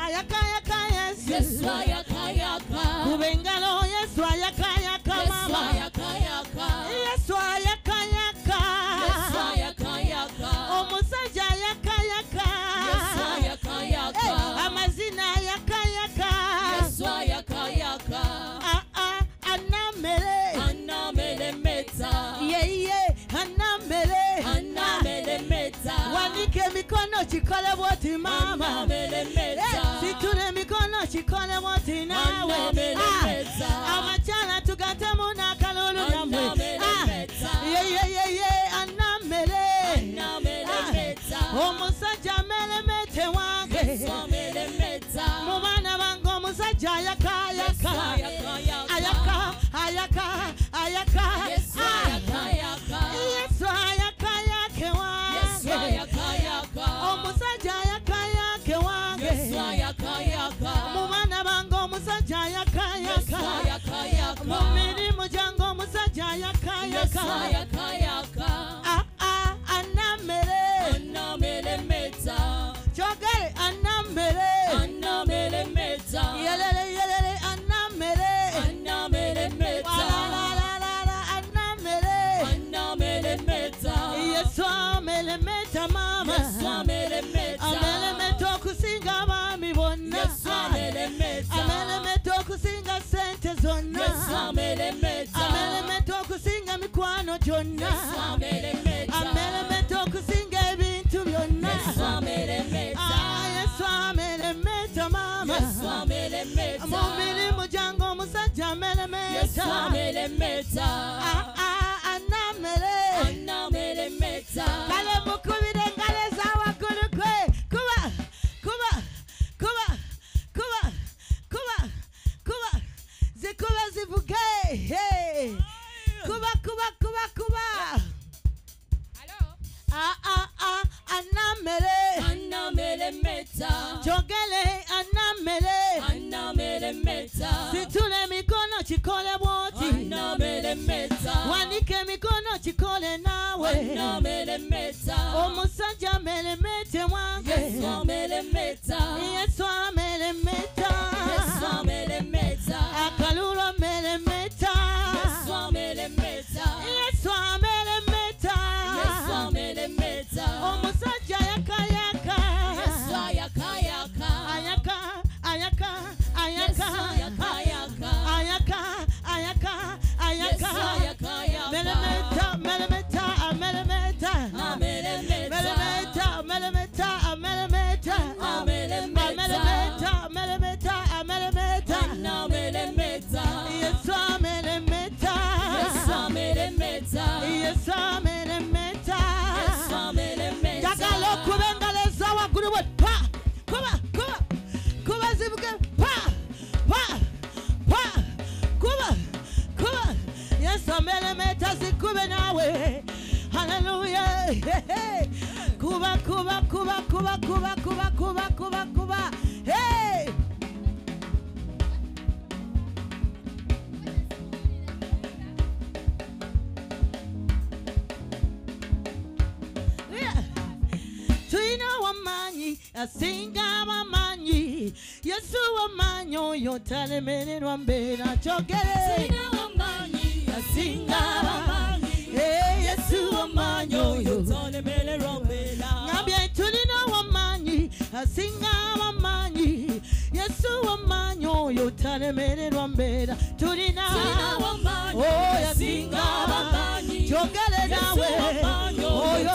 ayaka Yesu ayaka kubengalo Yesu ayaka mama Yesu ayaka omusajja ayaka amazina ayaka Yesu ayaka anamele meta anamele meta wanike mikono chikole bwoti mama situne mikono chikole bwoti nawe amachala tugate muna kalulu namwe anamele meta omusajja mele mete wange mumana bango omusajja ayaka Yesu ayaka yake wange omusajja ayaka wange mumana bango omusajja ayaka mumirimu jango omusajja ayaka anamele meta chogere anamele meta yelele anamele meta anamele meta Yesu amele meta mama amele meta okusinga mami bonna amele meta okusinga sente zonna amele meta okusinga mikwano gyonna amele meta okusinga ebintu byonna Yesu amele meta mama mumirimu jango omusajja amele meta anamele meta kale mukubire engalo ez'awaggulu kwe kuba zikuba zivuge kuba anamele meta jogele anamele meta situle mikono chikole bwoti anamele meta wanike mikono chikole nawe anamele meta omusajja amele mete wange Yesu amele meta akalulu amele meta Yesu amele meta omusajja ayaka Yesu ayaka Jagalo kubengalezo waguru pa kuba zibuke pa kuba Yesu amele meta zikube nawe hallelujah kuba hey asinga wamanyi Yesu wamanyi oyo talemererwa mbeera chogere asinga wamanyi Yesu wamanyi oyo talemererwa mbeera ngambye tulina wamanyi asinga wamanyi Yesu wamanyi oyo talemererwa mbeera tulina wamanyi oyo asinga wamanyi chogere nawe oyo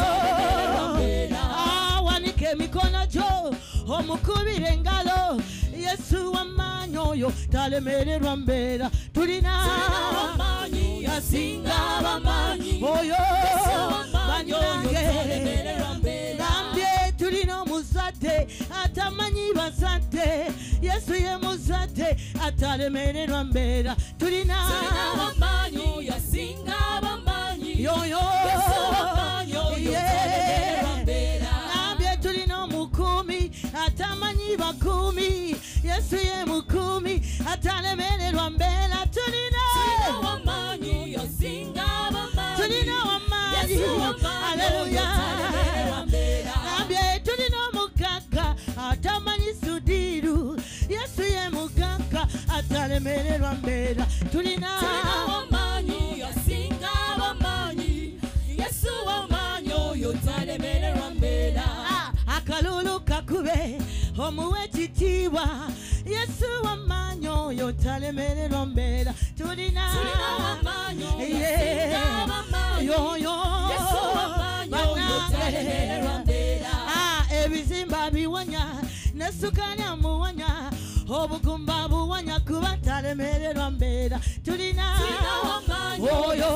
awanike mikono jo omukubire engalo Yesu wamanyi oyo talemererwa mbeera tulina wamanyi asinga wamanyi oyo talemererwa mbeera nambye tulina omuzadde atamanyi bazadde Yesu ye muzadde atalemererwa mbeera tulina wamanyi asinga wamanyi oyo talemererwa mbeera nambye tulina omukumi atamanyi bakumi Yesu ye mukumi atalemererwa mbeera tulina wamanyi asinga wamanyi tulina wamanyi haleluya nambye tulina omugaga atamanyi sudiru talemererwa mbeera tulina wamanyi yasinga wamanyi Yesu wamanyi oyo talemererwa mbeera akalulu kakube omuwe ekitiibwa Yesu wamanyi oyo talemererwa mbeera tulina wamanyi yasinga wamanyi Yesu wamanyi oyo talemererwa mbeera ebizimba biwonya nesukanya muwonya obugumba buwonya kuba talemererwa mbeera tulina oyo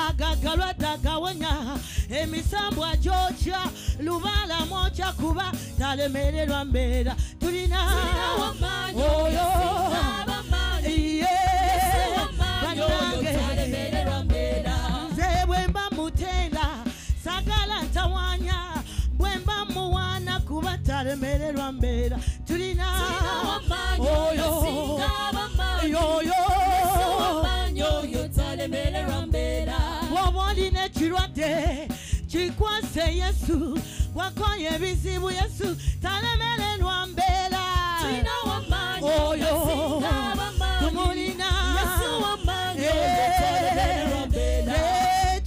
agagalwa dagawonya emisambwa gyokya lubala mwokya kuba talemererwa mbeera tulina oyo nze bwemba mutenda sagala ntawanya bwemba muwana kuba talemererwa mbeera tulina oyo bw'oba olina ekirwadde kikwase Yesu wakoye ebizibu Yesu talemererwa mbeera oyo tumulina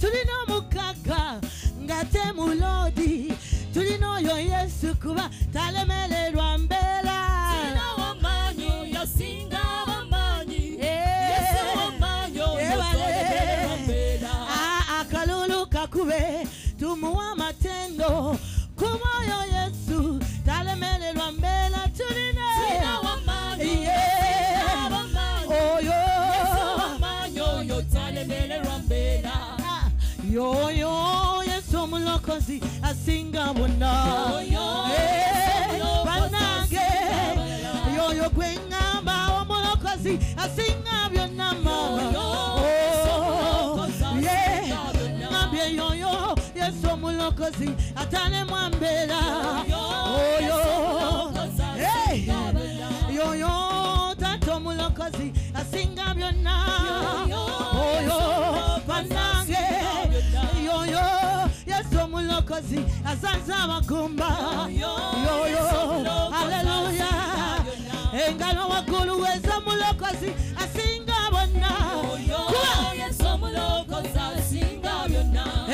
tulina omukaka nga temulodi tulina oyo Yesu kuba talemererwa mbeera akalulu kakube tumuwa amatendo kuba oyo Yesu talemererwa mbeera tulina yoyo Yesu omulokozi asinga bonna bannange yoyo gwe ngamba omulokozi asinga byonna ngambye yoyo Yesu omulokozi atalemwa mbeera yoyo tata omulokozi asinga byonna bannange yoyo Yesu omulokozi asanza abagumba yoyo haleluya engalo waggulu weza omulokozi asinga bonna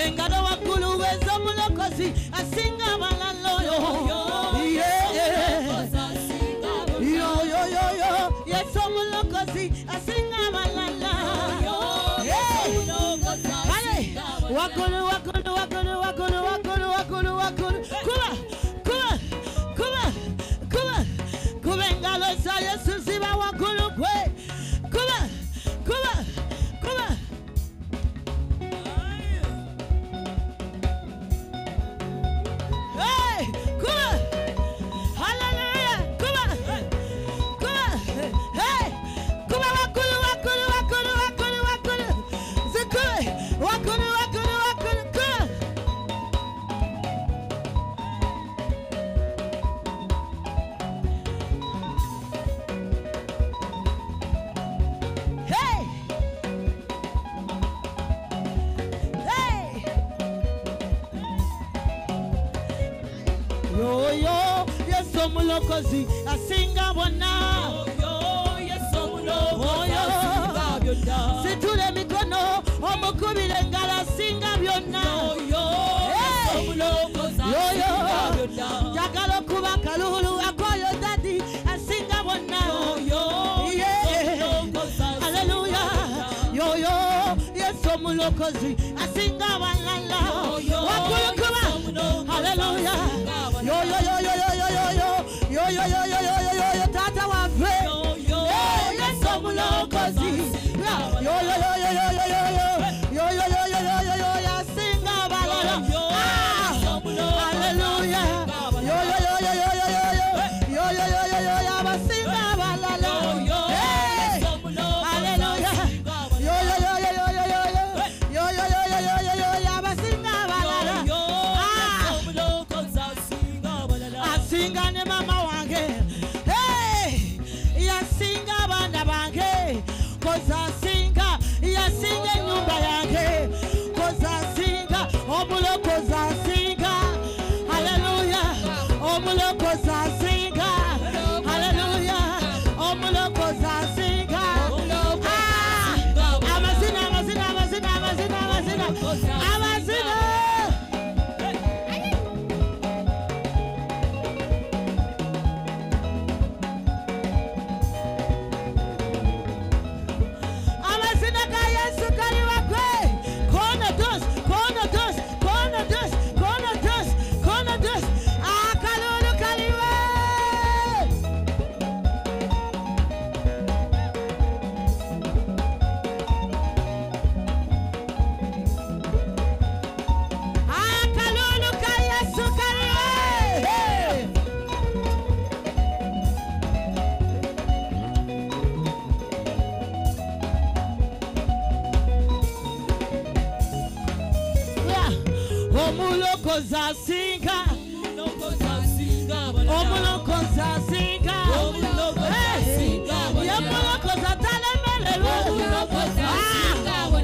engalo waggulu weza omulokozi asinga abalala yoyo Yesu omulokozi asinga abalala waggulu kuba engalo za Yesu ziba waggulu gwe kuba yoyo Yesu omulokozi asinga bonna situle emikono omukubire engalo asinga byonna yoyo njagala okuba kalulu akoyo dadi asinga bonna haleluya yoyo Yesu omulokozi asinga abalala waggulu kuba haleluya yoyo tata waffe Yesu omulokozi yoyo asinga abalala haleluya yoyo abasinga abalala haleluya yoyo abasinga abalala asinga ne mama wange Omulokozi asinga. Omulokozi asinga. Omulokozi atalemererwa.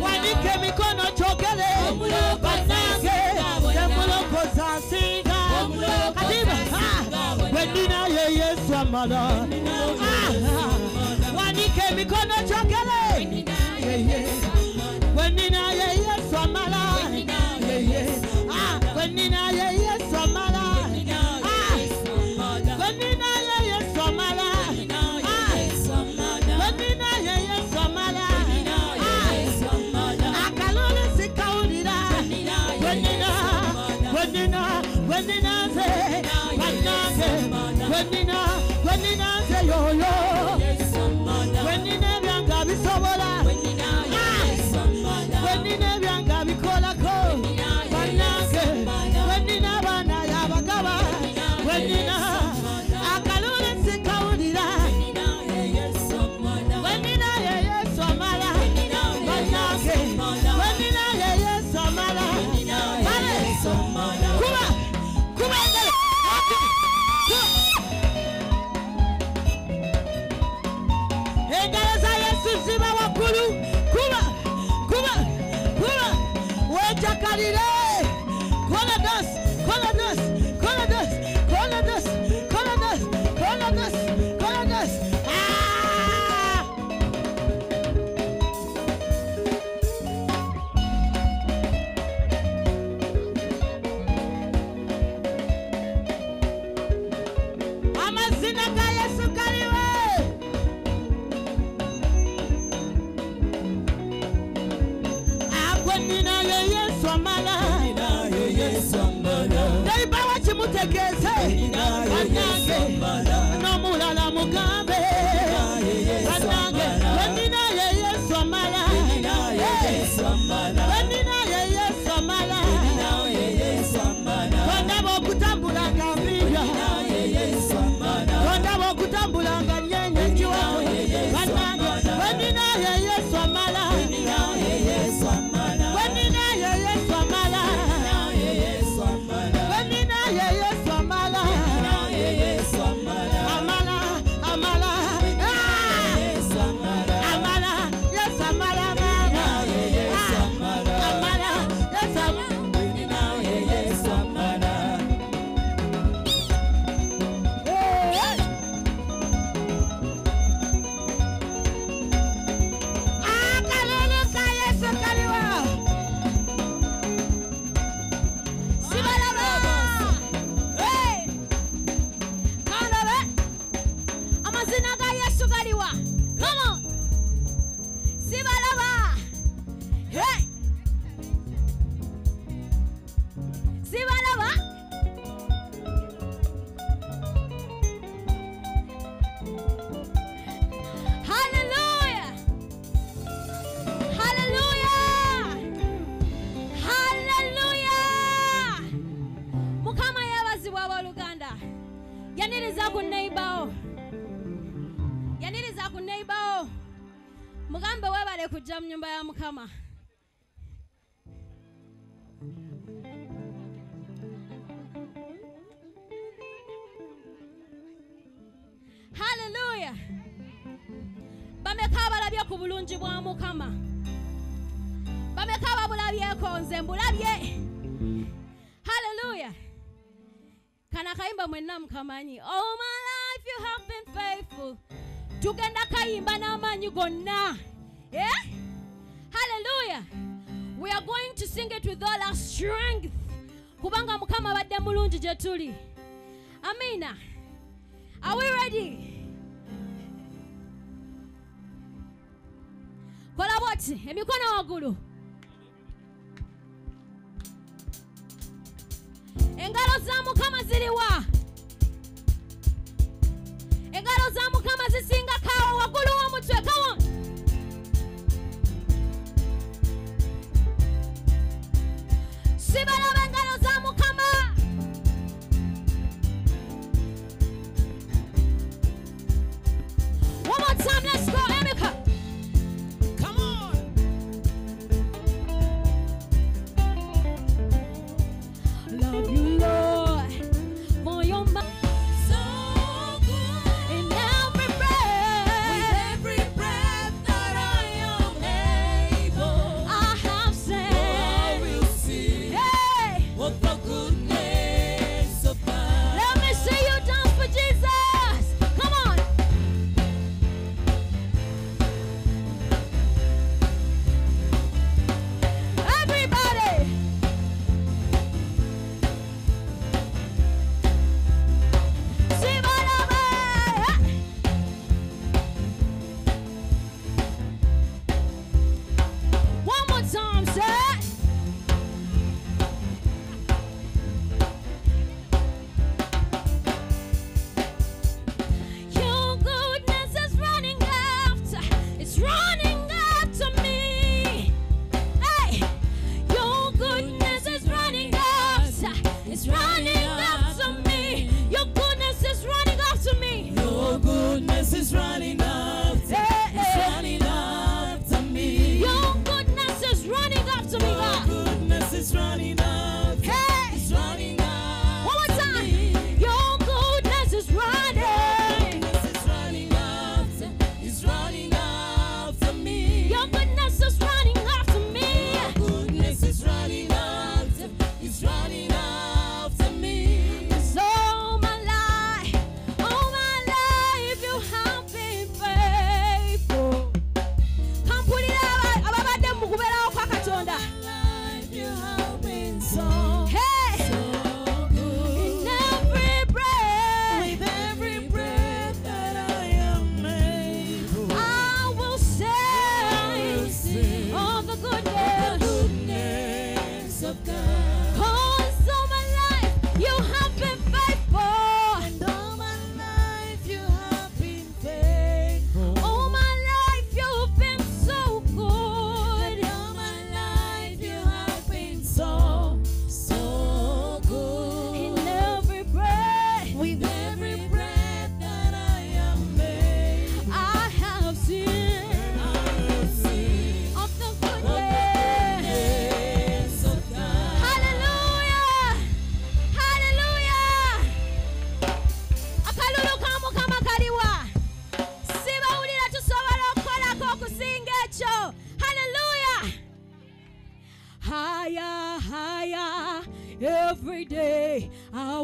Wanike mikono chogele. Banange. Omulokozi asinga. Katiba. Wenina ye Yesu amala. Wanike mikono chogele. Wenina ye Yesu amala. Wenina ye Yesu amala. Wenina ye Yesu amala. Wenina ye Yesu amala. Akalole sikaulira. Wenina ze. Wenina ze yoyo. Wenina byanga bisobola. Wenina byanga bikolako. Wenina bana yabagaba. Wenina akalule sikawulira. Wenina ye Yesu amala. Wenina ye Yesu amala. Kuba engalo. Engalo za Yesu ziba waggulu. Kuba wejakalire. Kola dos. Amazina ga Yesu kaliwe. Wenina ye Yesu amala. Daiba wachimutegeze. Wanyange nomulala mugambe. Wanyange wenina ye Yesu amala. Wenina ye Yesu amala. Wandabo kutambulanga mbira. Wandabo kutambulanga nyenye njiwa. Wanyange wenina ye Yesu amala. Wenina ye Yesu amala. Wenina ye Yesu amala. Amala. Amala. Yes amala. Amala. Yes amala. Amala. Yes amala. Akalulu ka Yesu kaliwa. Sibalaba. Hey. Kalabe. Amazina ga Yesu kaliwa. Come on. Sibalaba. Hey. Sibalaba. Hallelujah. Mukama yabazi wa Luganda. Yaniriza ku neighbor. Mugambe webale kujja mu nyumba ya Mukama. Hallelujah. Bameka balabye ku bulungi bwa Mukama. Bameka babulabyeko nze mbulabye. Hallelujah. Kana kaimba mwenna mkamanyi. All my life you have been faithful. Tugenda kaimba n'amanyi gonna. Yeah? Hallelujah. We are going to sing it with all our strength. Kubanga Mukama badde mulungi gye tuli. Amina. Are we ready? Kola bwati emikono waggulu. Engalo za Mukama ziriwa. Engalo za Mukama zisinga kawa waggulu w'omutwe. Come on. Sibalaba engalo za Mukama. One more time, let's go, Emeka. Come on. Love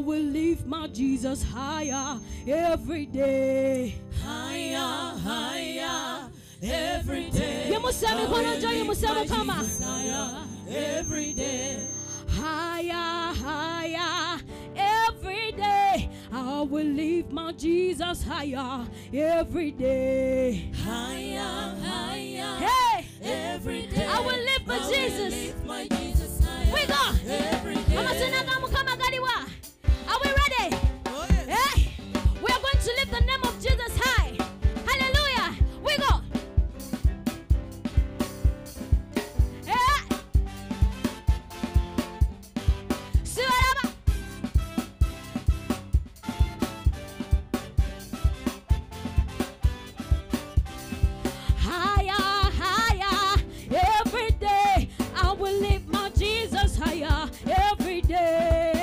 will lift my Jesus higher every day. Higher, higher, every day. You must have you must have higher, every day. Higher, higher, every day. I will lift my Jesus higher every day. Higher, higher, hey, every day. I will lift my Jesus. Lift my Jesus higher. We go. Every day. Are we ready? Oh, yes. Hey, we are going to lift the name of Jesus high. Hallelujah. We go. Hey. Higher, higher, every day. I will lift my Jesus higher every day.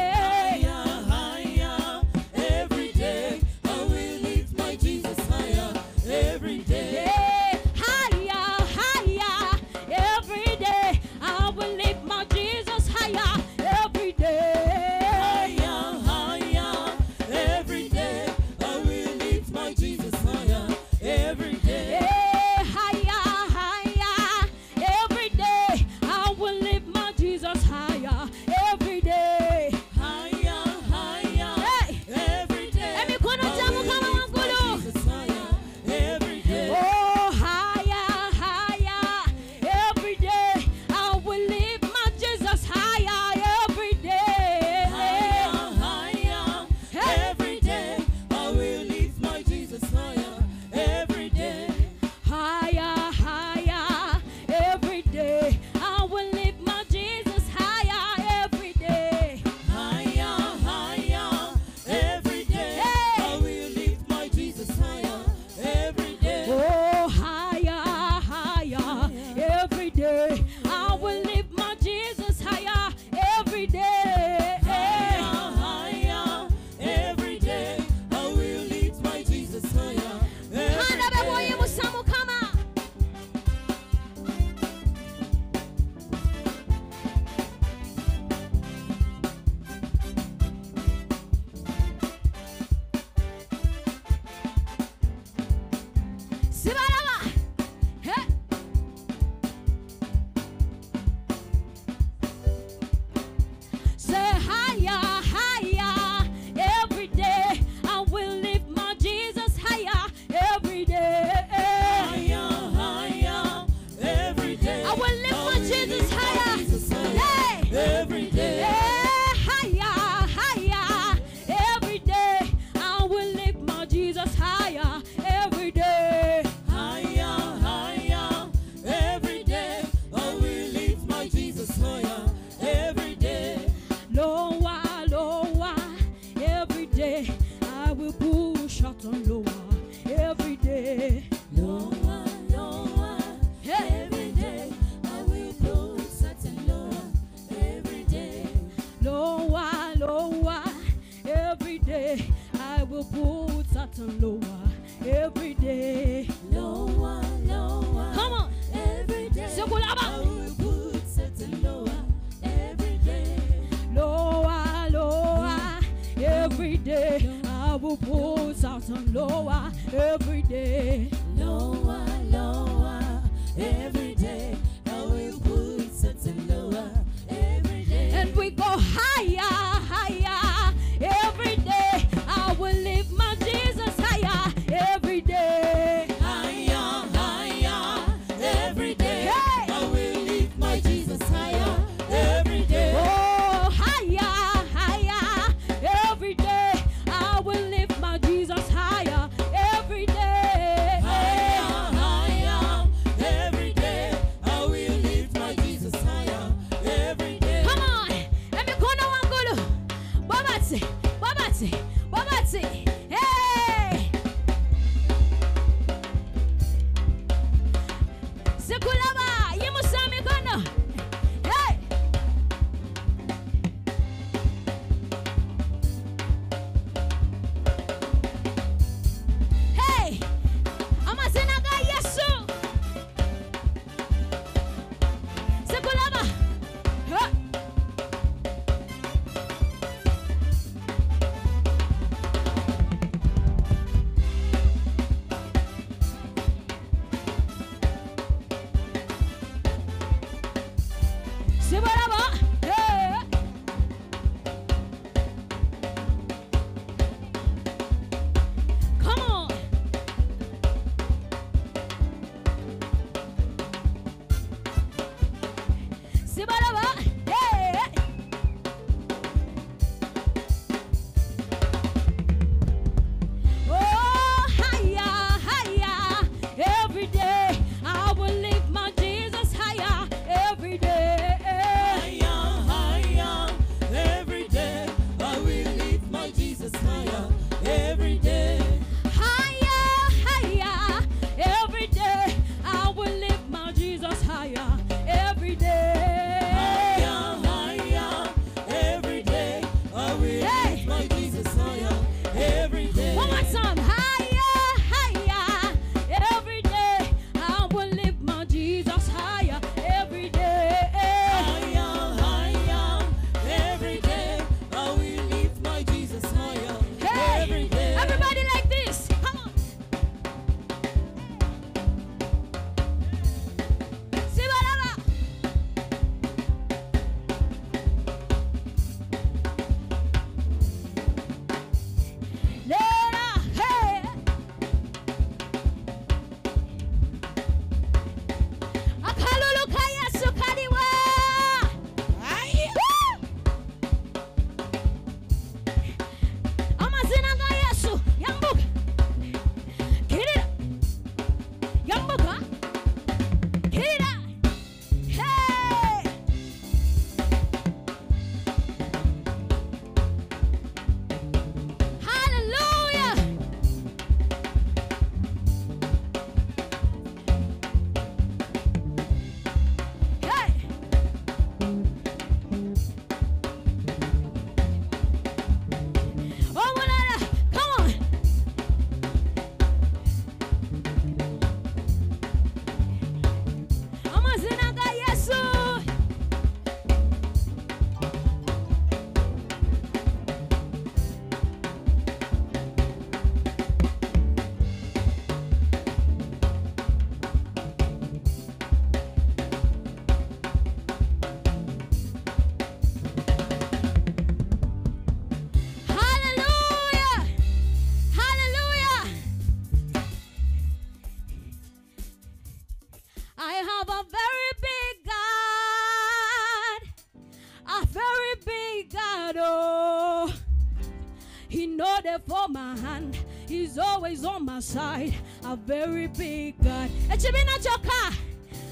He know that for my hand. He's always on my side. A very big God. Echibina Joka.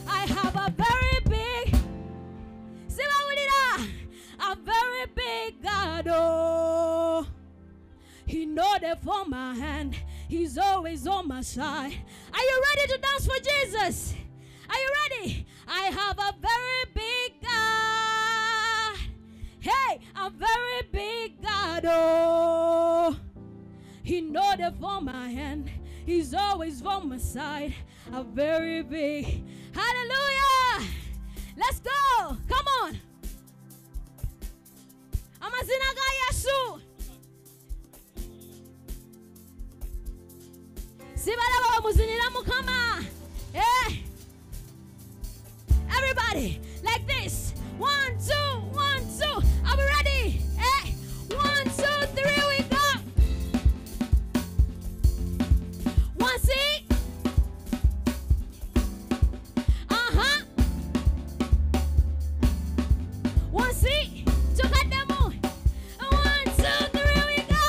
I have a very big. A very big God. Oh. He know that for my hand. He's always on my side. Are you ready to dance for Jesus? Are you ready? I have a very big God. Hey, a very big God. Oh, He know that for my hand. He's always on my side. A very big. Hallelujah. Let's go. Come on. Amazina ga Yesu. Sibala muzinira mukama. Eh. Everybody, like this. 1, 2, 1, 2. Are we ready? Eh? 1, 2, 3, we go. 1, see? Uh-huh. 1, see? Chokademo. 1, 2, 3, we go.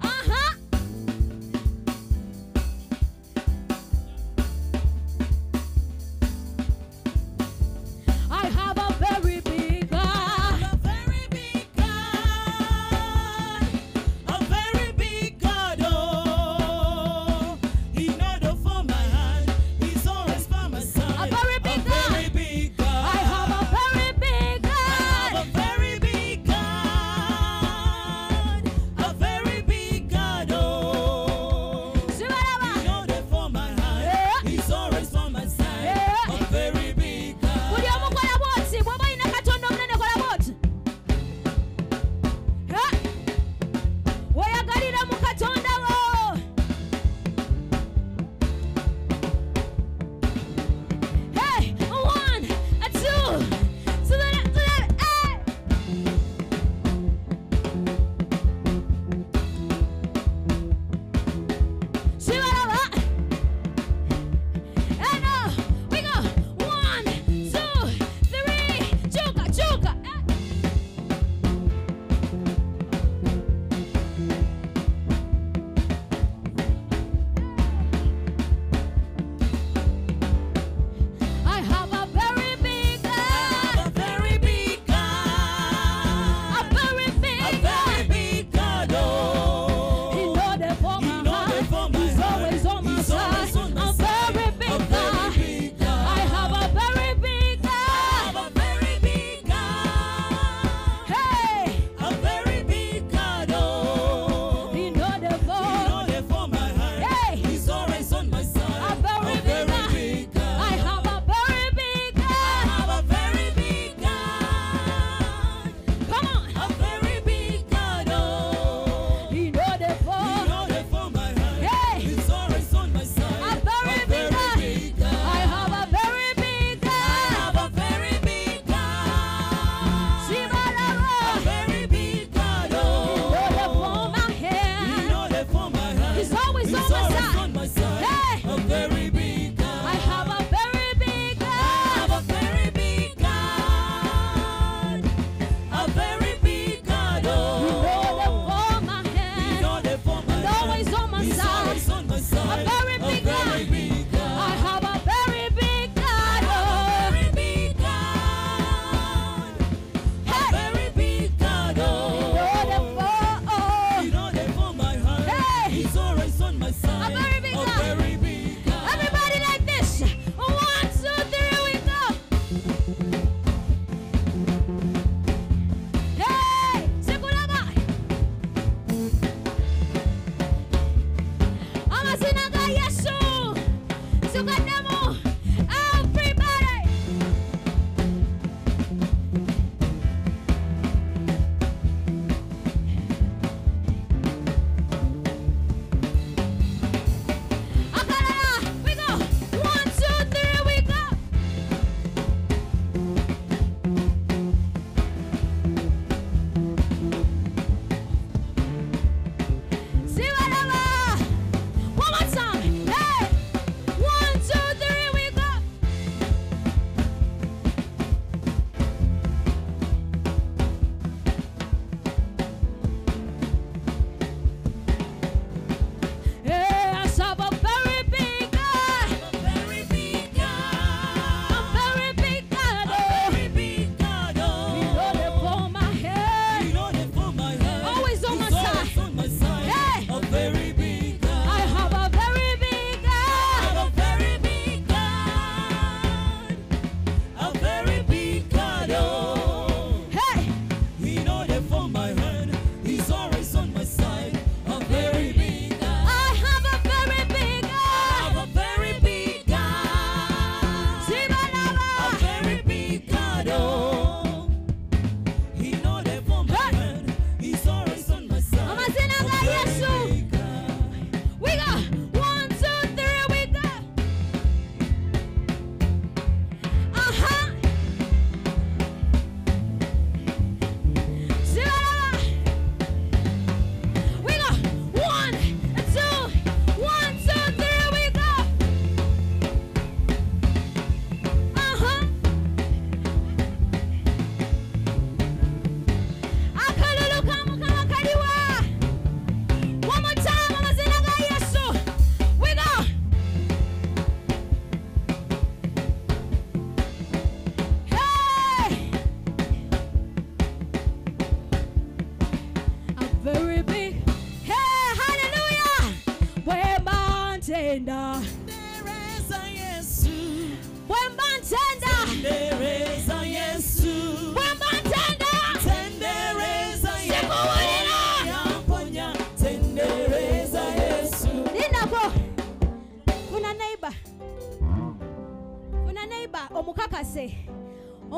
Uh-huh.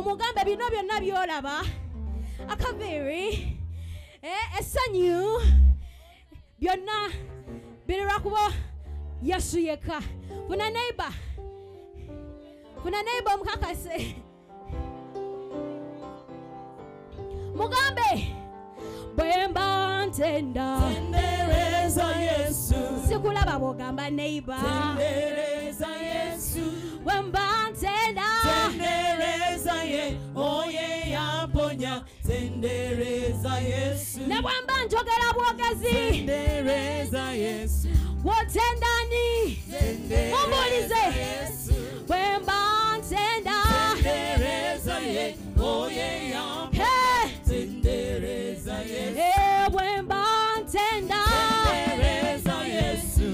omugambe bino byonna byolaba akaviri essanyu byonna biri lwakuba Yesu yekka. Funa neighbor omukakase mugambe bwemba ntenda Tendereza Yesu. sikulaba bwogamba neighbor. Tendereza Yesu. Bwemba ntenda Tendereza ye. Oye yaponya. Tendereza Yesu. ne bwemba njogera bwogezi Tendereza Yesu. wotendani mumulize bwemba ntenda Tendereza ye. Oye yaponya. Tendereza Yesu. bwemba ntenda Tendereza Yesu.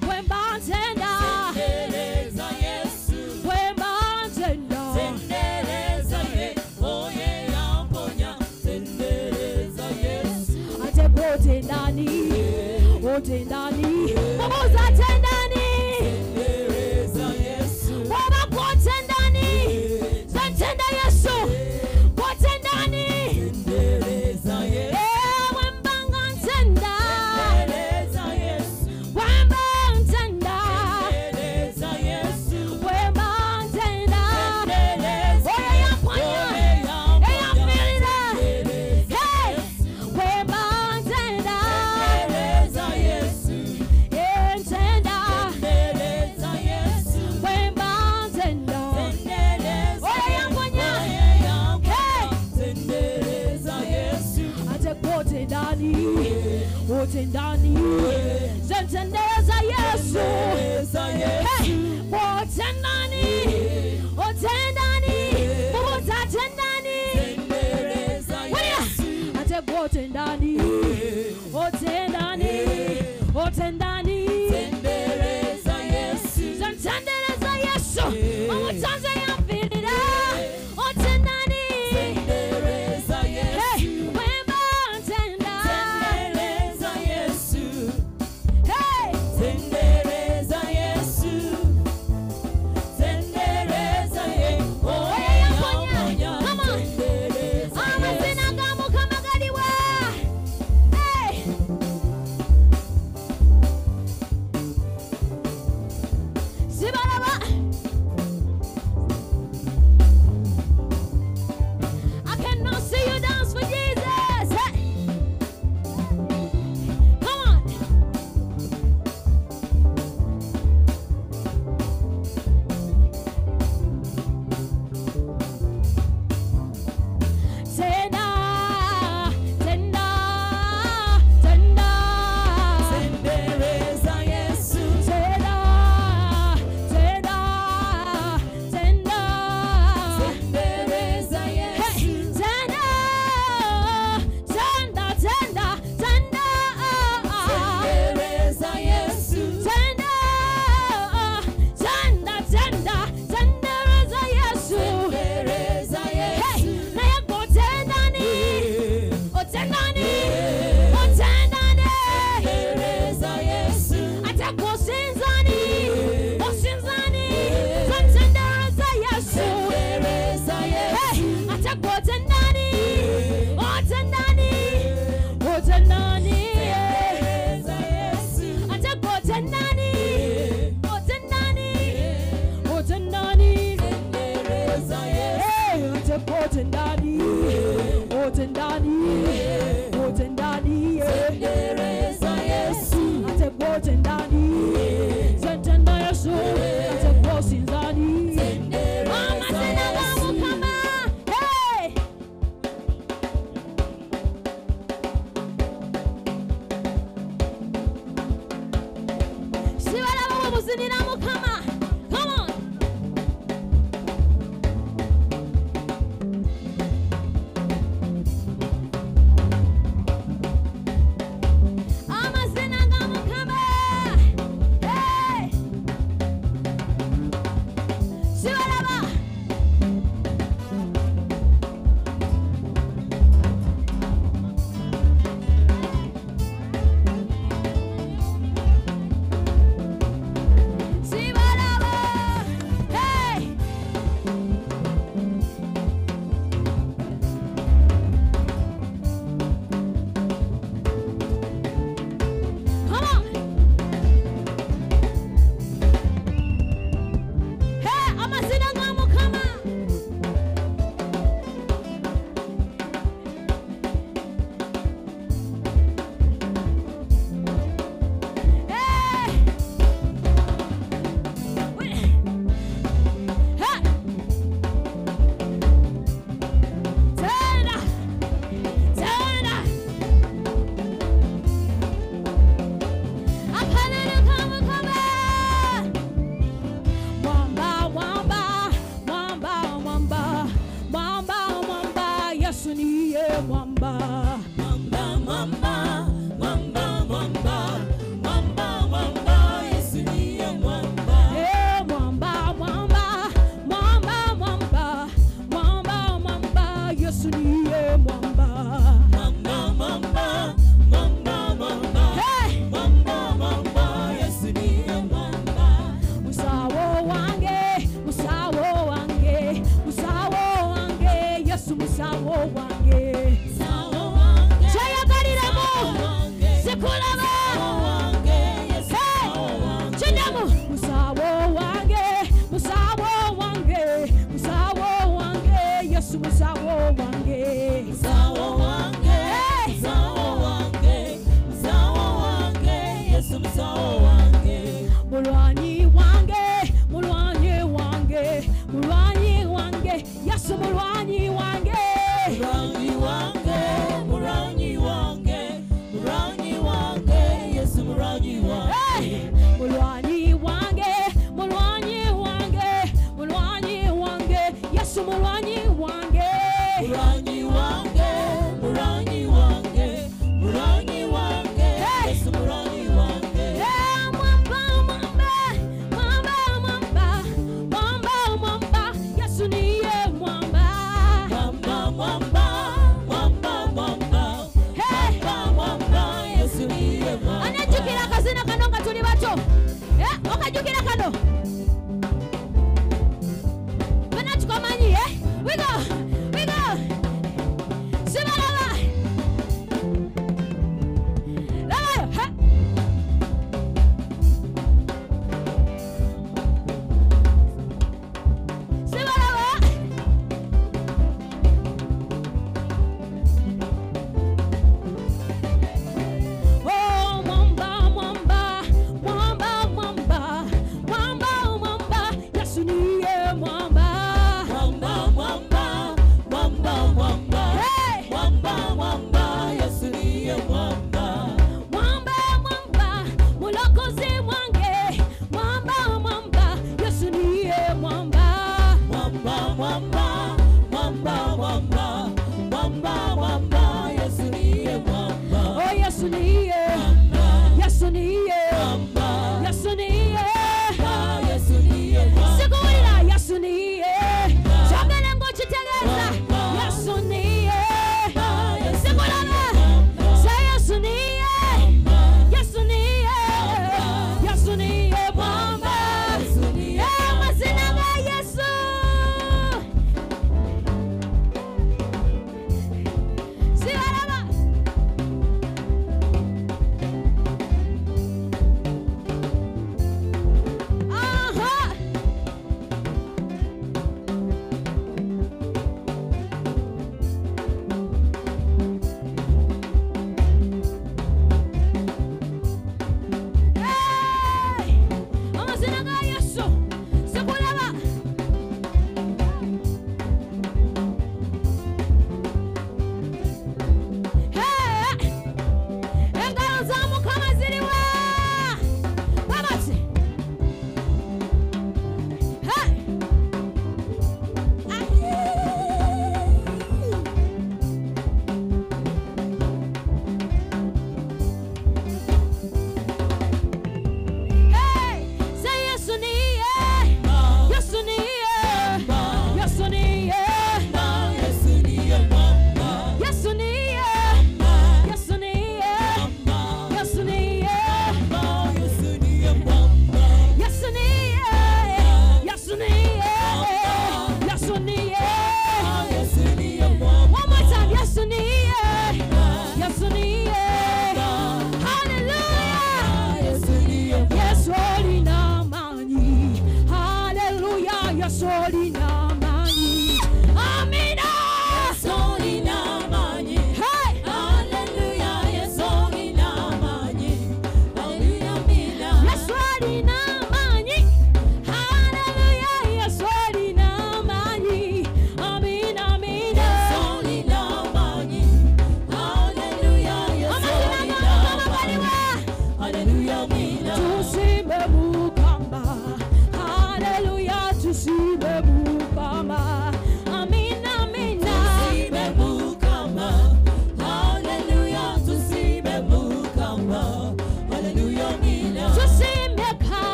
bwemba ntenda Tendereza Yesu. bwemba ntenda Tendereza ye. Oye yaponya. Tendereza Yesu. ate bwotendani mubuza tendani Tendereza Yesu. bwoba bwotendani zetenda Yesu bwotendani Tendereza Yesu. bwembanga ntenda Tendereza Yesu. bwemba ntenda Tendereza Yesu. bwemba ntenda Tendereza oyo yakwanya eyafirira bwemba ntenda Tendereza Yesu. entenda Tendereza Yesu. bwemba ntenda Tendereza oyo yakwanya Tendereza Yesu. ate kwotendani otendani zentendeza Yesu Tendereza Yesu. kwotendani otendani mubuza tendani Tendereza Yesu. ate kwotendani otendani otendani Tendereza Yesu. zentendereza Yesu omutanze yamfirira otendani Tendereza Yesu. bwemba ntenda Tendereza Yesu. Hey! Tendereza Yesu. Tendereza ye. Oye yaponya. Come on. Tendereza amazina ga Mukama galiwa. Hey!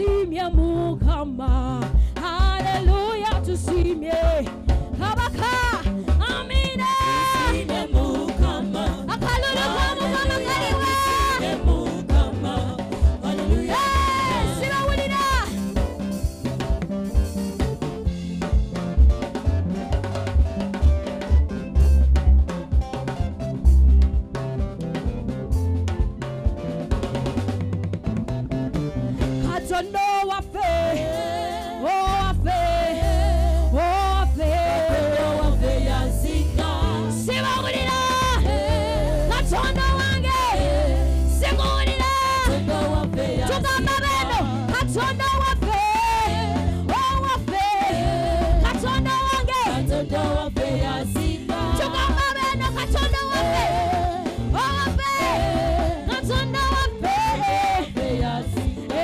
tusimye mukama. Hallelujah, tusimye. Kabaka, amina. Tusimye mukama. Akalulu kwa mukama kariwa. Tusimye mukama. Hallelujah. Hey, sila wulira. Katondo wafe, wafe, wafe, wafe yazika. Siba wulira, katondo wange, siba wulira. Tugamba beno, katondo wafe, wafe, katondo wange, wafe yazika. Tugamba beno, katondo wafe, wafe, katondo wafe, wafe yazika.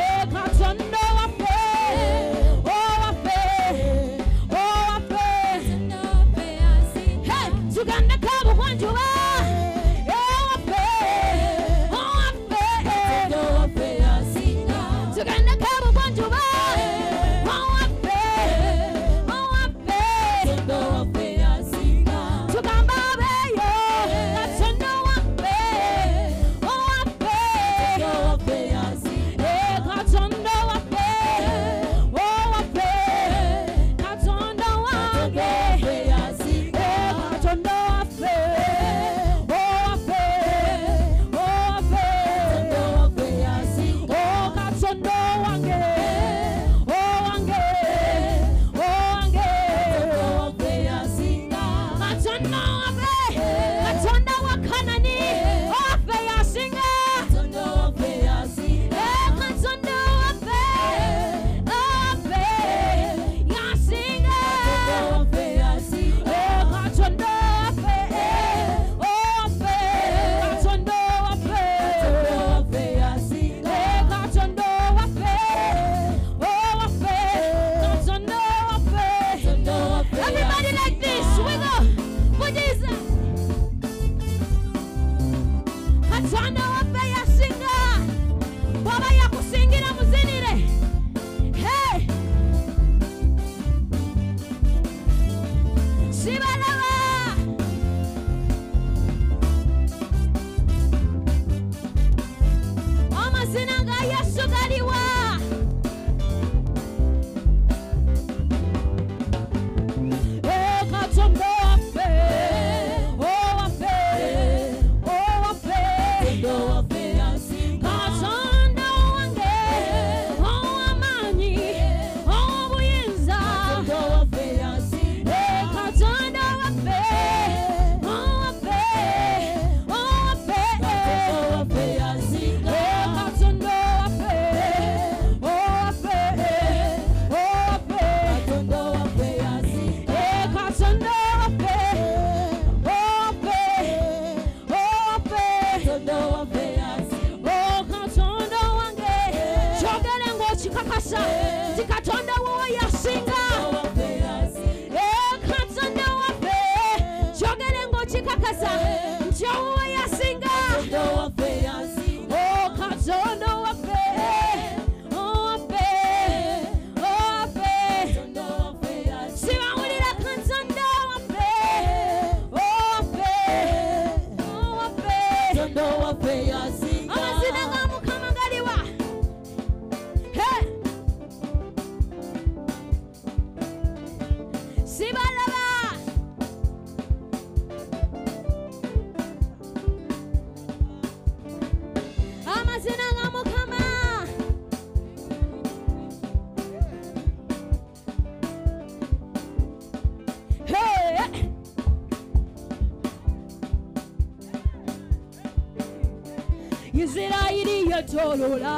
Israeli yatolola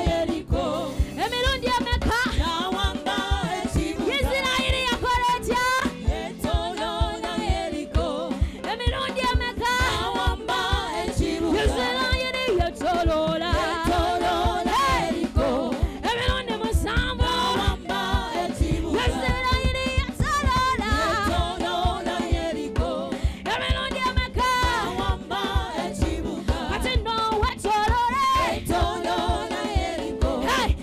Yeriko emirundi emeka nawanga ekibuga Israeli yakoleja yatolola Yeriko emirundi emeka nawamba ekibuga Israeli yatolola Yeriko emirundi musanvu nawamba ekibuga Israeli yatolola Yeriko emirundi emeka nawamba ekibuga Hey!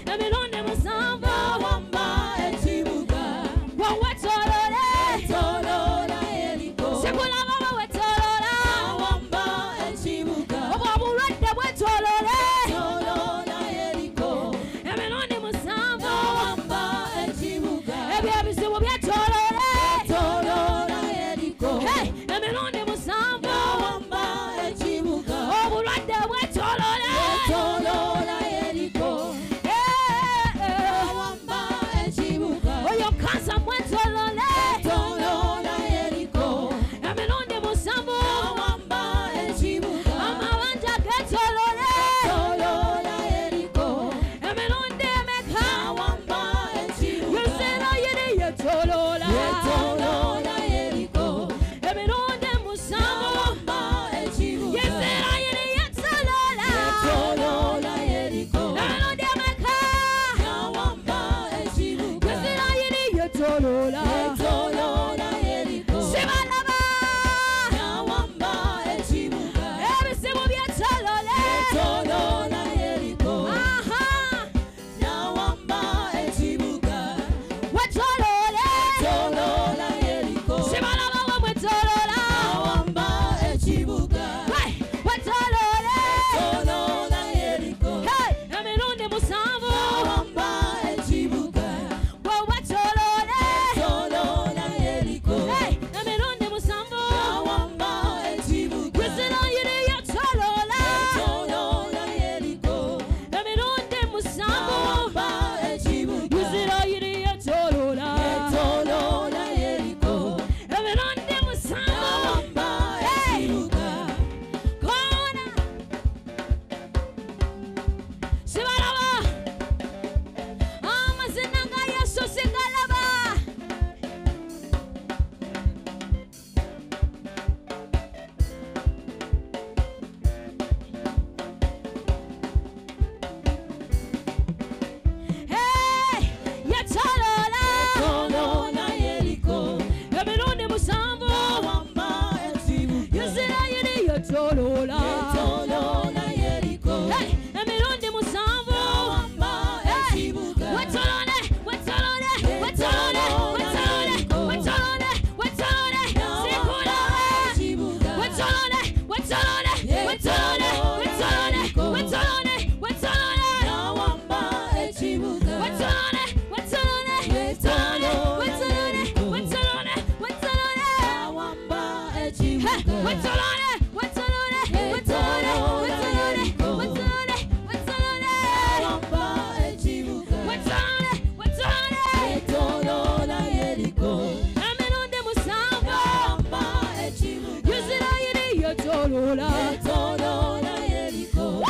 yetolola Yeriko.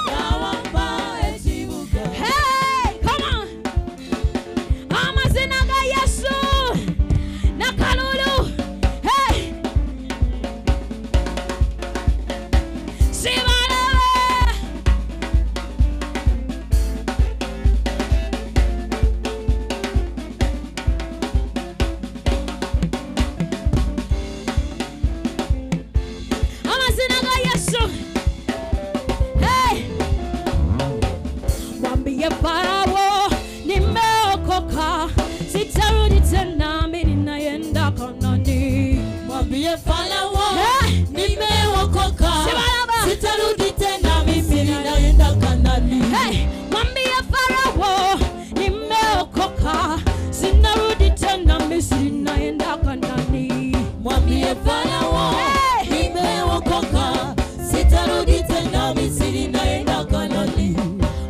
Nawamba ekibuga. Hey, come on. Amazina ga Yesu nakalulu. Hey. Sibalawe. Amazina ga Yesu. Hey. Mwambie Farao nimeokoka, sitarudi tena, mimi naenda Kanaani. Mwambie Farao Hey. nimeokoka. Sibalaba. Sitarudi tena, mimi naenda Kanaani. Hey, mwambie Farao nimeokoka, sinarudi tena Misri, naenda Kanaani. Mwambie Farao Hey. nimeokoka. Sitarudi tena, Misri naenda Kanaani.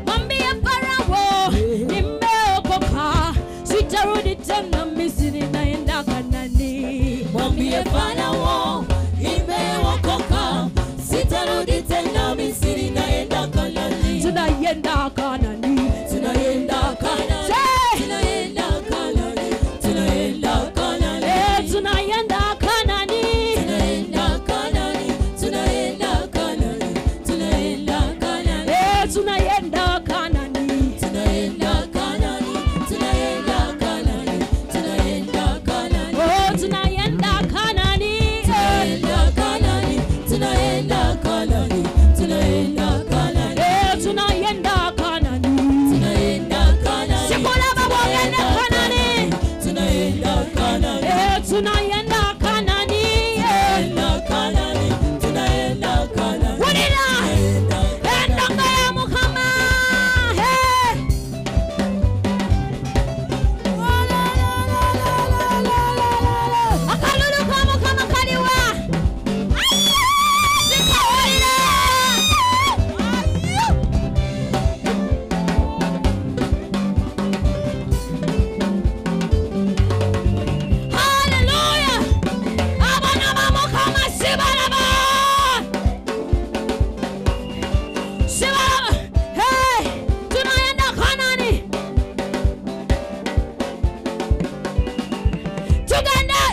Mwambie Farao nimeokoka, sitarudi tena Misri, naenda Kanaani. Mwambie Farao nimeokoka. Sitarudi tena, Misri naenda Kanaani. Tunaenda Kanaani. Tunaenda Kanaani. Say. Tunaenda Kanaani. Tunaenda Kanaani. Tunaenda Kanaani. Tunaenda Kanaani. Tunaenda Kanaani. Tunaenda Kanaani. Tunaenda Kanaani. Tunaenda Kanaani. Tunaenda Kanaani. Tunaenda Kanaani. Oh, tunaenda Kanaani. Tunaenda Kanaani. Tunaenda Kanaani. Tunaenda Kanaani. Tunaenda Kanaani. Tunaenda Kanaani. Sikula baba wende Kanaani. Tunaenda Kanaani. Tunaenda Kanaani. Tunaenda Kanaani. Tunaenda Kanaani. Wulira. Endanga ya Mukama. Hey. Akalulu ka Mukama kaliwa. Sikawulira. Hallelujah. Abana ba Mukama sibalaba. Sibalaba. Hey, tunaenda Kanaani. Tugende.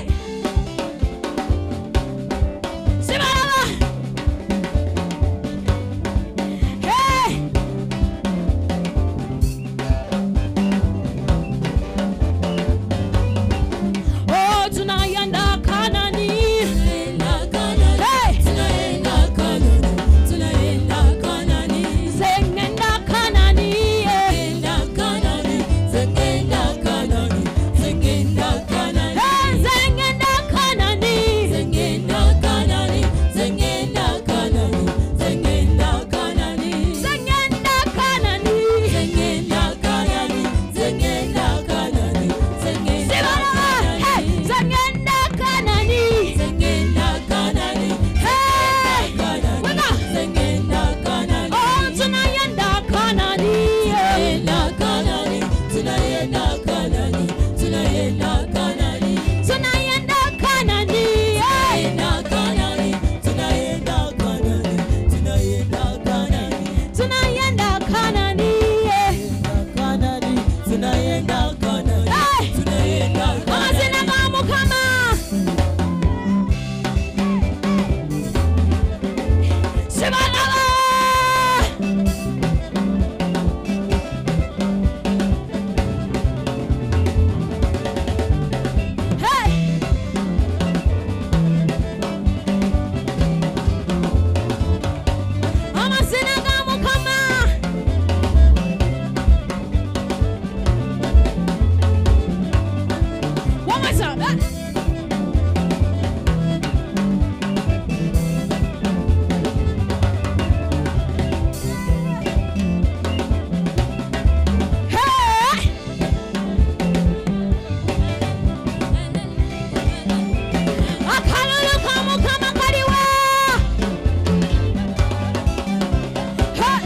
Sibalaba. Hey. Oh, tunaenda Kanaani. Tunaenda Kanaani. Hey. Tunaenda Kanaani. Tunaenda Kanaani. Zengenda Kanaani. Tunaenda Kanaani. Tunaenda Kanaani. Tunaenda Kanaani. Hey, zengenda Kanaani. Tunaenda Kanaani. Tunaenda Kanaani. Tunaenda Kanaani. Zengenda Kanaani. Tunaenda Kanaani. Tunaenda Kanaani. Sibalaba. Hey, zengenda Kanaani. Tunaenda Kanaani. Hey, wena. Tunaenda Kanaani. Oh, tunaenda Kanaani. Tunaenda Kanaani. Tunaenda Kanaani. Tunaenda Kanaani. Tunaenda Kanaani. Hey. Tunaenda Kanaani. Tunaenda Kanaani. Tunaenda Kanaani. Tunaenda Kanaani. Kanaani. Tunaenda Kanaani. Hey. Tunaenda Amazina ga Mukama. Sibalaba. Hey. Amazina ga Mukama. One more time. Hey. Akalulu ka Mukama kaliwa. Hey.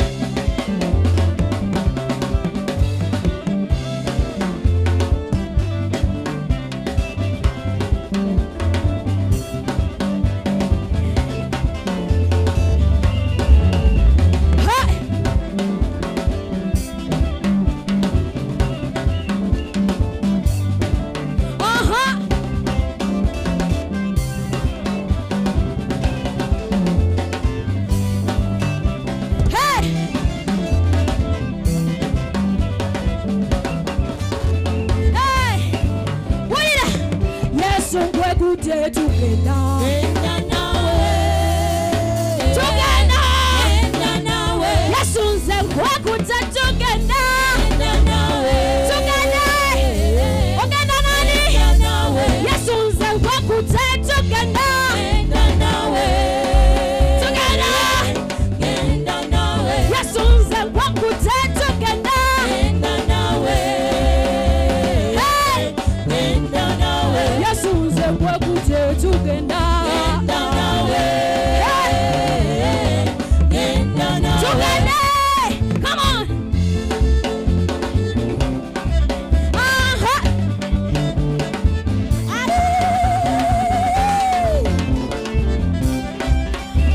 kwakute tugenda yasunze kwakute tugenda ogenda nani yasunze kwakute tugenda yasunze kwakute tugenda yasunze kwakute tugenda come on.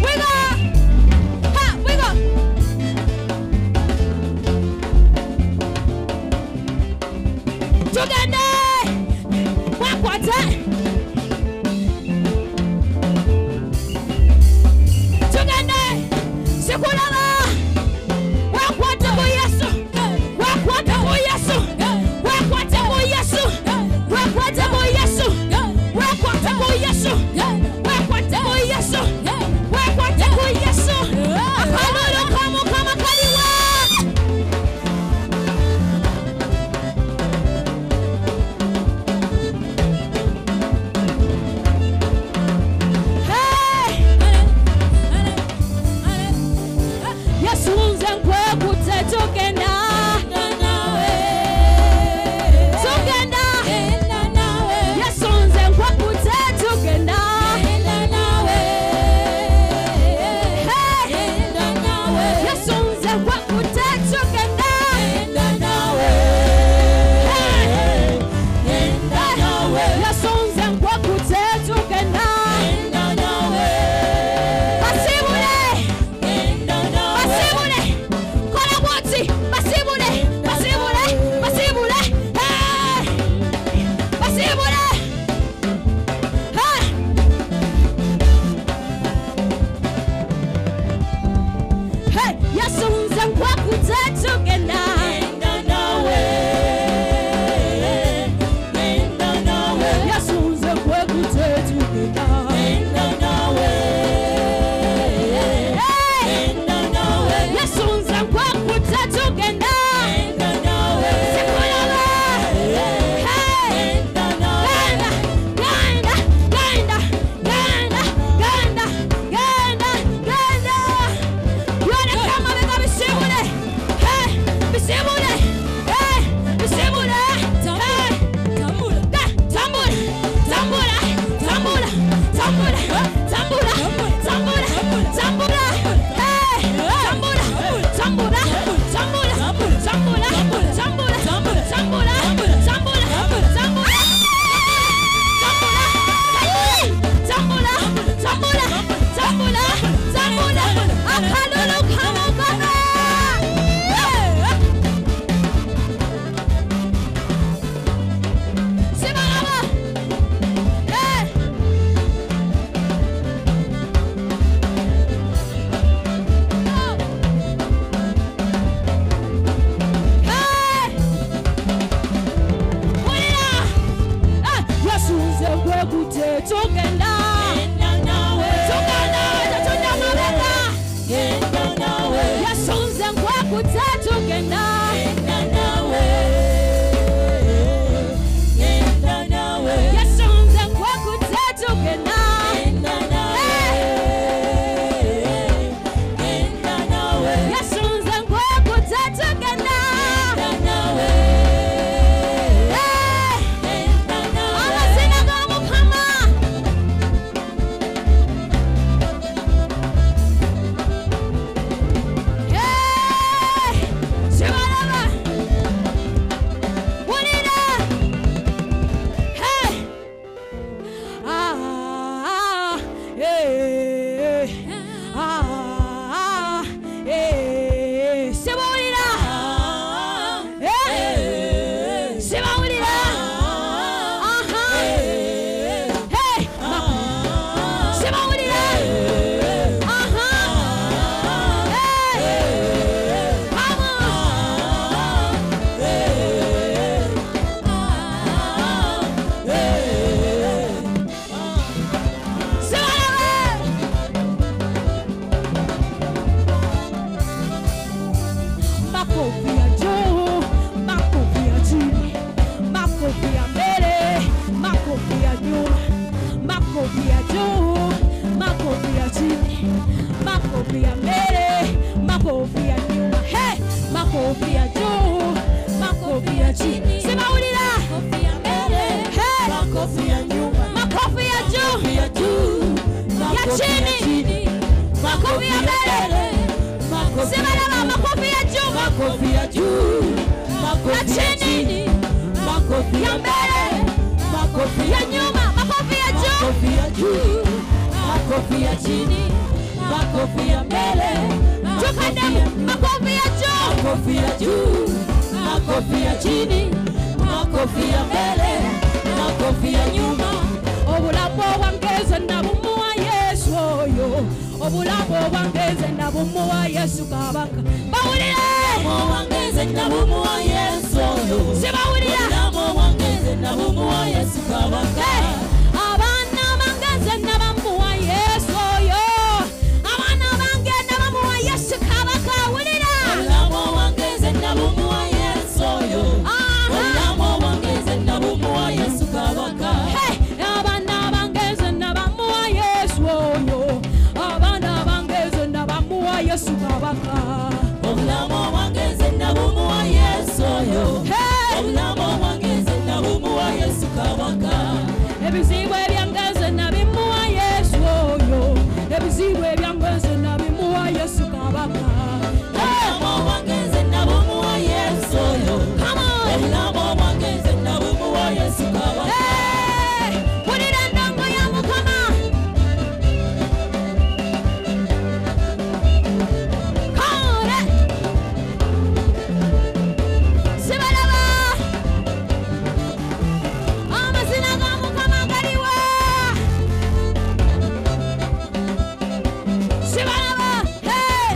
We go. Tugende wakwate tugende sikulala wakwate ku Yesu wakwate ku Yesu wakwate ku Yesu wakwate ku Yesu wakwate ku Yesu wakwate ku Yesu wakwate ku Yesu akalolo kamo kama kaliwa yasunze kwakute tugenda tugenda yasunze kwakute tugenda yasunze kwakute tugenda yasunze kwakute tugenda basibule basibule kola bwoti basibule basibule basibule basibule yasunze kwakute tugenda yasunze kwakute tugenda yasunze kwakute tugenda sikulala genda yone kama bega bisibule bisibule bisibule tambula tambula tambula tambula tambula tambula tambula tambula tambula tambula akalulu kama kama sibalaba yasunze kwakute tugenda yasunze kwakute tugenda yasunze kwakute tugenda yasunze kwakute tugenda amazina ga Mukama Sibalaba makofi ya juu. Makofi ya juu. Makofi ya chini. Makofi ya mbele. Makofi ya nyuma. Makofi ya juu. Makofi ya juu. Makofi ya chini. Makofi ya mbele. Makofi ya juu. Makofi ya juu. Makofi ya chini. Makofi ya mbele. Makofi ya nyuma. Obulamu bwangeze nabumuwa Yesu oyo. Obulamu bwangeze nabumuwa Yesu kabaka. Bawulira. Obulamu bwangeze nabumuwa Yesu oyo. Sibawulira. Obulamu bwangeze nabumuwa Yesu kabaka. Abana bangeze nabamuwa Yesu oyo. Abana bange nabamuwa Yesu kabaka. Wulira. Obulamu bwangeze nabumuwa Yesu oyo. Obulamu bwangeze nabumuwa Yesu kabaka. Abana bangeze nabamuwa Yesu oyo. Abana bangeze nabamuwa Yesu kabaka. Obulamu bwangeze nabumuwa Yesu oyo. Obulamu bwangeze nabumuwa Yesu kabaka. Ebizibu ebyangeze nabimuwa Yesu oyo. Ebizibu ebyangeze nabimuwa Yesu kabaka. Obulamu bwangeze nabumuwa Yesu oyo. Obulamu bwangeze nabumuwa Yesu kabaka. Wulira ndongo ya Mukama. Kore. Sibalaba. Amazina ga Mukama galiwa. Sibalaba. Hey.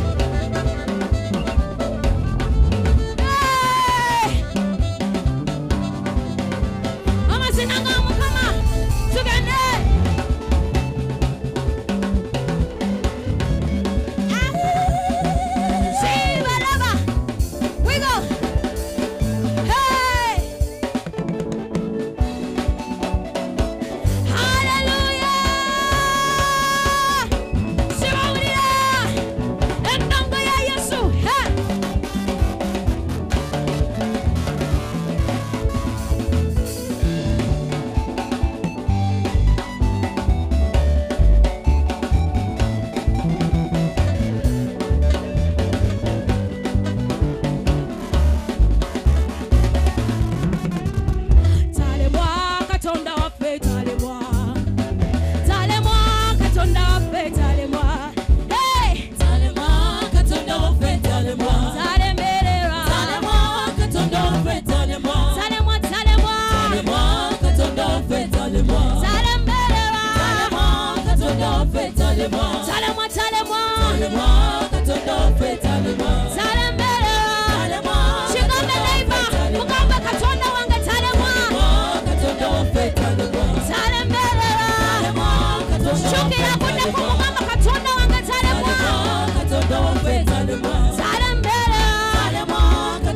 Amazina ga Mukama. Tugende. Sibalaba. We go. Hey. Hallelujah. Sibawulira. Endongo ya Yesu. Hey. Talemwa katonda waffe talemwa. Talemwa katonda waffe talemwa. Hey! Talemwa katonda waffe talemwa. Talemberera. Talemwa katonda waffe talemwa. Talemwa talemwa. Talemwa katonda waffe talemwa. Talemberera. Talemwa katonda waffe talemwa. Talemwa talemwa. Talemwa katonda waffe talemwa. Talemberera. Talemwa Shigambe neighbor. Mugambe katonda wange talemwa. katonda waffe talemwa. Talemberera. Talemwa katonda Shukira kude ku mugambe katonda wange talemwa. katonda waffe talemwa. Talemberera. Talemwa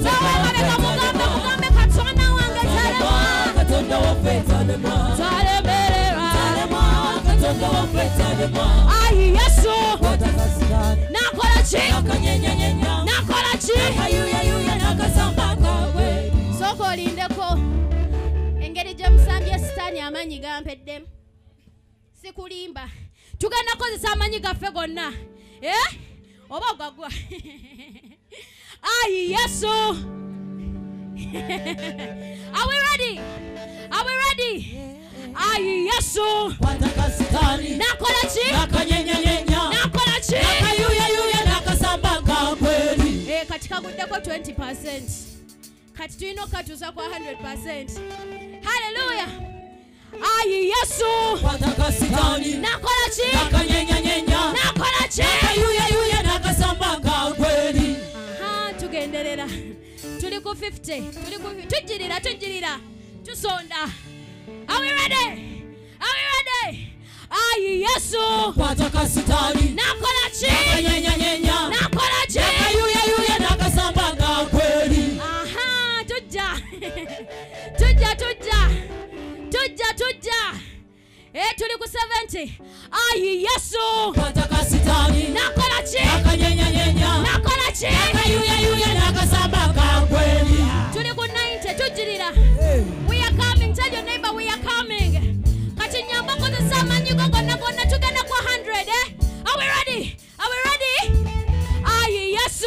Nawe babeka mugambe katonda wange talemwa. katonda waffe talemwa. Talemberera. Talemwa katonda waffe talemwa. Ayi Yesu. Watakasikani Nakola ki? akanyenyanyenya Nakola ki? akayuyayuya n'akasamba kaabwe. Sooka olindeko engeri gye musambye sitaani amaanyi gampeddemu. Sikulimba. Tugenda kozesa amaanyi gaffe gonna. Oba ogagwa. Ayi Yesu. Are we ready? Are we ready? Ayi Yesu. Watakasikani Nakola ki? akanyenyanyenya Nakola ki? akayuyayuya n'akasamba kaabwe. Kati kaguddeko 20%. Kati tulina okukatuusa kwa 100%. Hallelujah. Ayi Yesu. Watakasikani Nakola ki? akanyenyanyenya Nakola ki? akayuyayuya n'akasamba kaabwe. Tugenderera. Tuli ku 50. Tujirira. Tusonda. Are we ready? Are we ready? Ayi Yesu. Watakasikani Nakola ki? akanyenyanyenya Nakola ki? akayuyayuya n'akasamba kaabwe. Tujja. Tuli ku 70. Ayi Yesu. Watakasikani Nakola ki? akanyenyanyenya Nakola ki? akayuyayuya n'akasamba kaabwe. Tuli ku 90. Tujirira. We are coming. Tell your neighbor we are coming. Kati nyamba kozesa amaanyi go gonna tugenda ku 100. Are we ready? Ayi Yesu.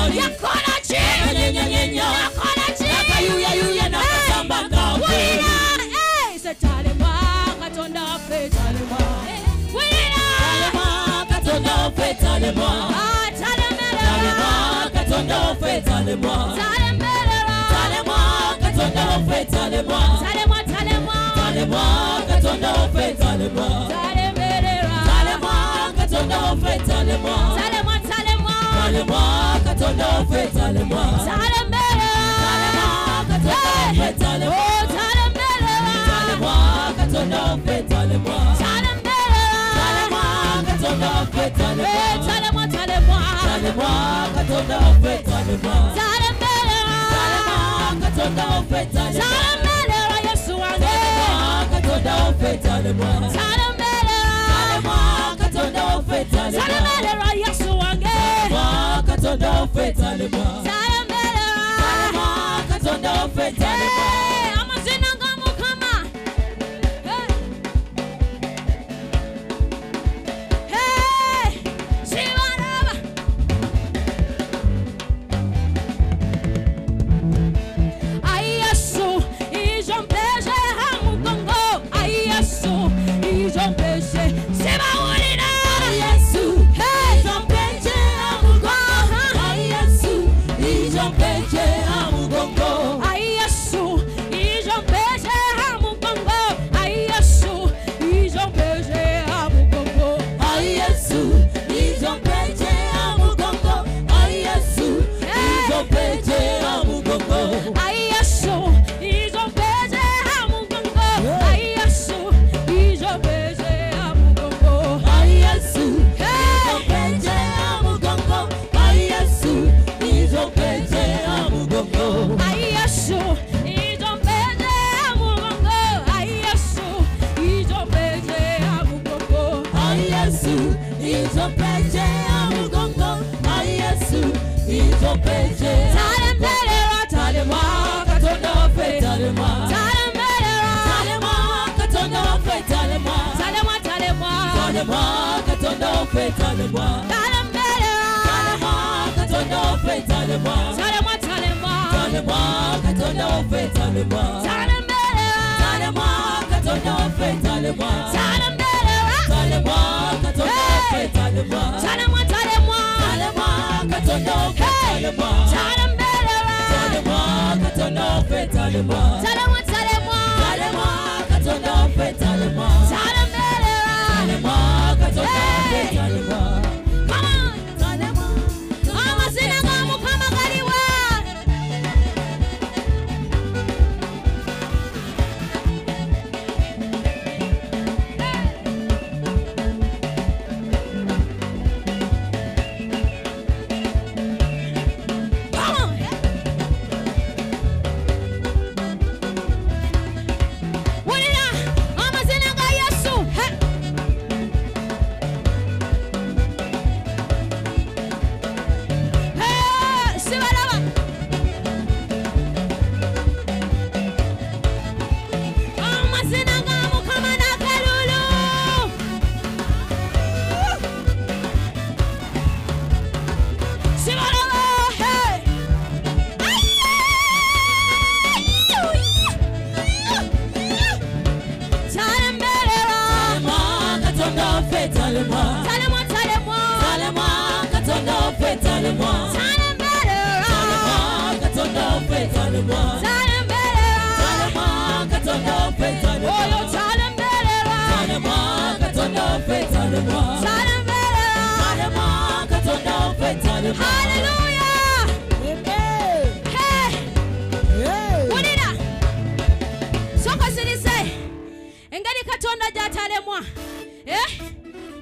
Ngali. Yakola chi. Nyenya. Yakola chi. Yuya na kasamba ngawe. Hey, se talemwa katonda fe talemwa. Talemwa katonda fe talemwa. Talemwa katonda fe talemwa. Talemwa katonda fe talemwa. Talemwa katonda fe talemwa. Talemwa katonda fe talemwa. Talemwa katonda fe talemwa.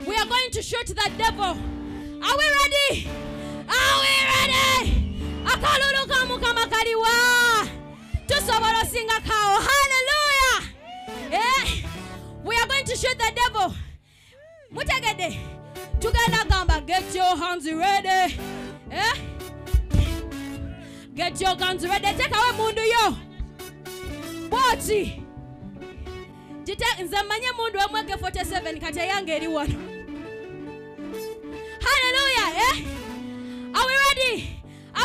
We are going to shoot the devil. Are we ready? Are we ready? Akaluluka mukamakaliwa. Tusobolo singa kao. Hallelujah. We are going to shoot the devil. Mutegede. Together gamba. Get your hands ready. Get your guns ready. Take away mundu yo. Boti. Jita nzamanya mundu wa mweke 47 kata yange eri wano. Hallelujah. Are we ready? Are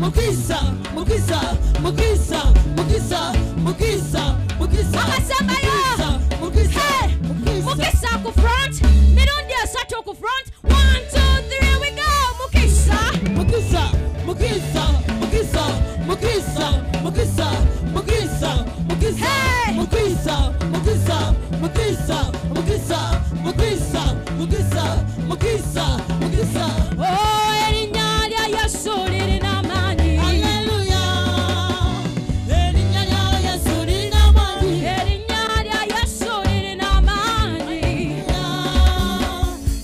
mukisa, mukisa, mukisa, mukisa, mukisa, mukisa. Akasema yo. Mukisa, Hey, mukisa. mukisa ku front. Mirundi asatu ku front. 1, 2, 3, we go. Mukisa. Mukisa, mukisa, mukisa, mukisa, mukisa, mukisa, mukisa, Hey. mukisa, mukisa, mukisa, mukisa, mukisa, mukisa, mukisa, mukisa. Oh, erinya lya Yesu lirina amani. Hallelujah. Erinya lya Yesu lirina amani. Erinya lya Yesu lirina amani.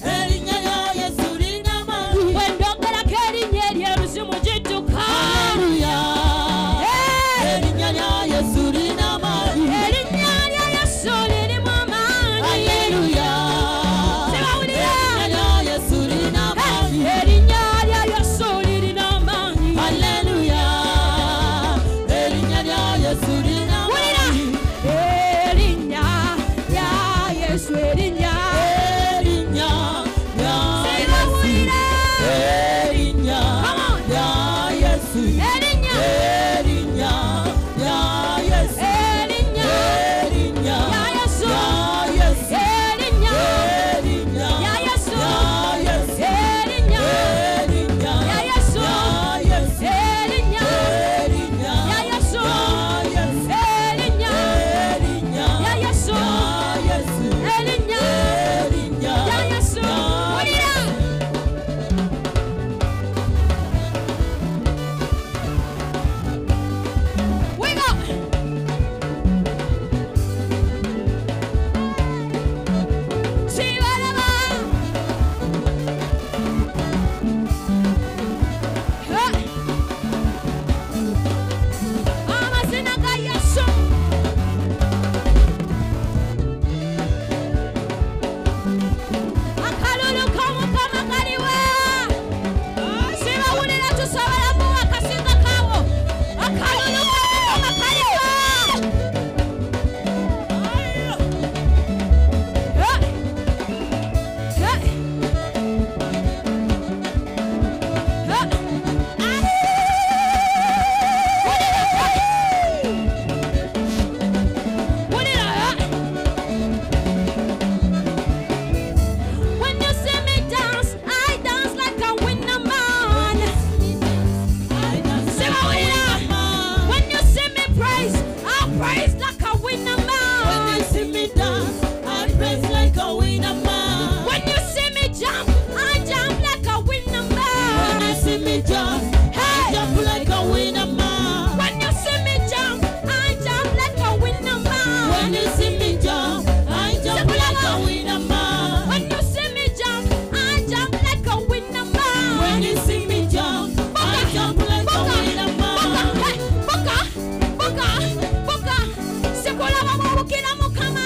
Erinya lya Yesu lirina amani. Wendogerako erinnya ery'eruzimu gidduka. Hallelujah. Hey. Erinya lya Yesu lirina amani. Erinnya lya Yesu lirimu amani. Hallelujah. Tebawulira. Erinya lya Yesu lirina amani. Erinnya lya Yesu lirina amani. Hallelujah. Erinya lya Yesu lirina Wulira. amani. Erinnya lya Yesu, erinnya. Erinya lya Tebawulira. Erinya Come on. lya Yesu. Erinnya. Erinya lya Yesu. Erinnya Erinya lya Yesu. lya Yesu. Erinnya Erinya lya Yesu. lya Yesu. Erinnya Erinya lya Yesu. lya Yesu. Erinnya Erinya lya Yesu. lya Yesu. Erinnya Erinya lya Yesu. lya Yesu. Erinnya Erinya lya Yesu. lya Wulira. We go. Sibalaba. Hey. Amazina ga Yesu. Akalulu k'Omukama kaliwa. Sibawulira tusobolamu akasinga kawo. Akalulu k'Omukama kaliwa. Hey. Hey. When you see me dance, I dance like a winner man. When you see me praise, I praise like a winner man. When you see me dance, I praise like a winner man. When you see me jump, I jump like a winner man. When you see me jump, I jump like a winner man. When you see me jump, I jump like a winner man. When you see me jump, I jump like a winner man. When you see me jump, I jump like a winner man. When you see me jump, I jump like a winner man. Boka, boka, boka. Sekola wabukira Mukama.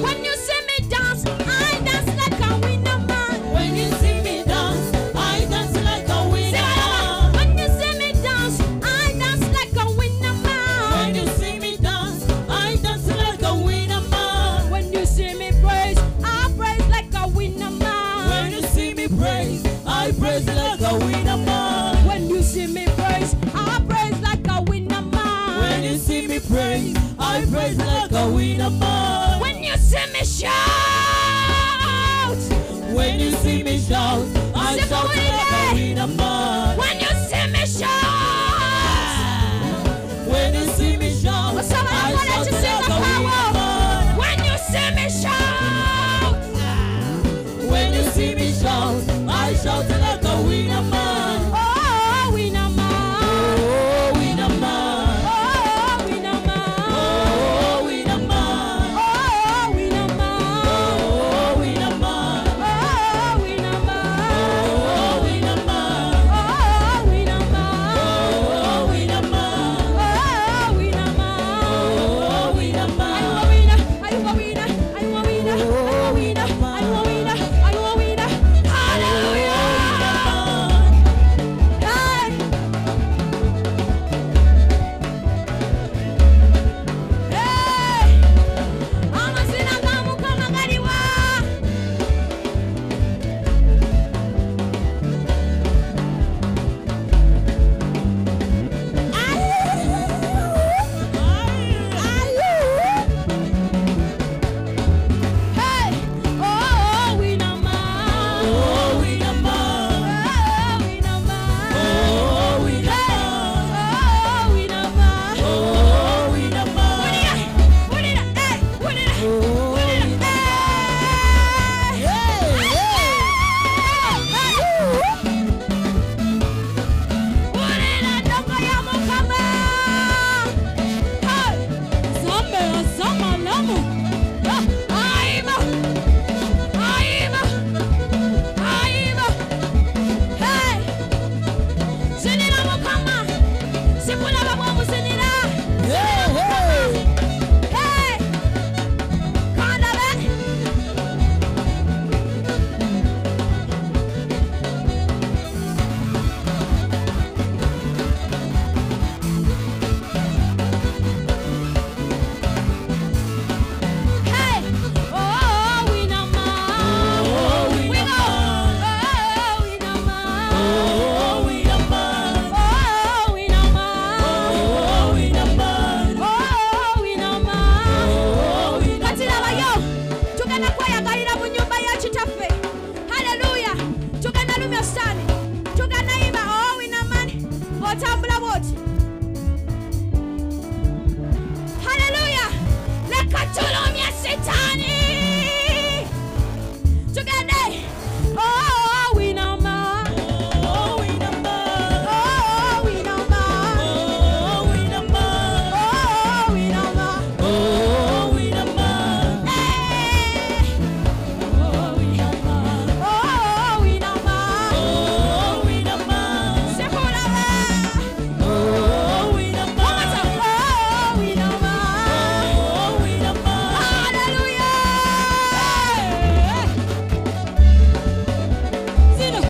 When you see me dance, I dance like a winner man. When you see me dance, I dance like a winner man. When you see me dance, I dance like a winner man. When you see me dance, I dance like a winner man. When you see me praise, I praise like a winner man. When you see me praise, I praise like a winner man. When you see me praise, I praise like a winner man. When you see me praise, I praise like a winner man. When you see me shout, When you see me shout, I Sing shout with like a me. winner man. when you see me shout, When you see me shout, What's up, I I wanna shout just sing like the a winner power. man. when you see me shout, When you see me shout, I shout like a winner man. oh winner man, Oh, winner man. oh winner man, Oh, winner man. oh winner man, Oh, winner man. oh winner man, Oh, bw'otambula bw'oti. Hallelujah. Leka tulo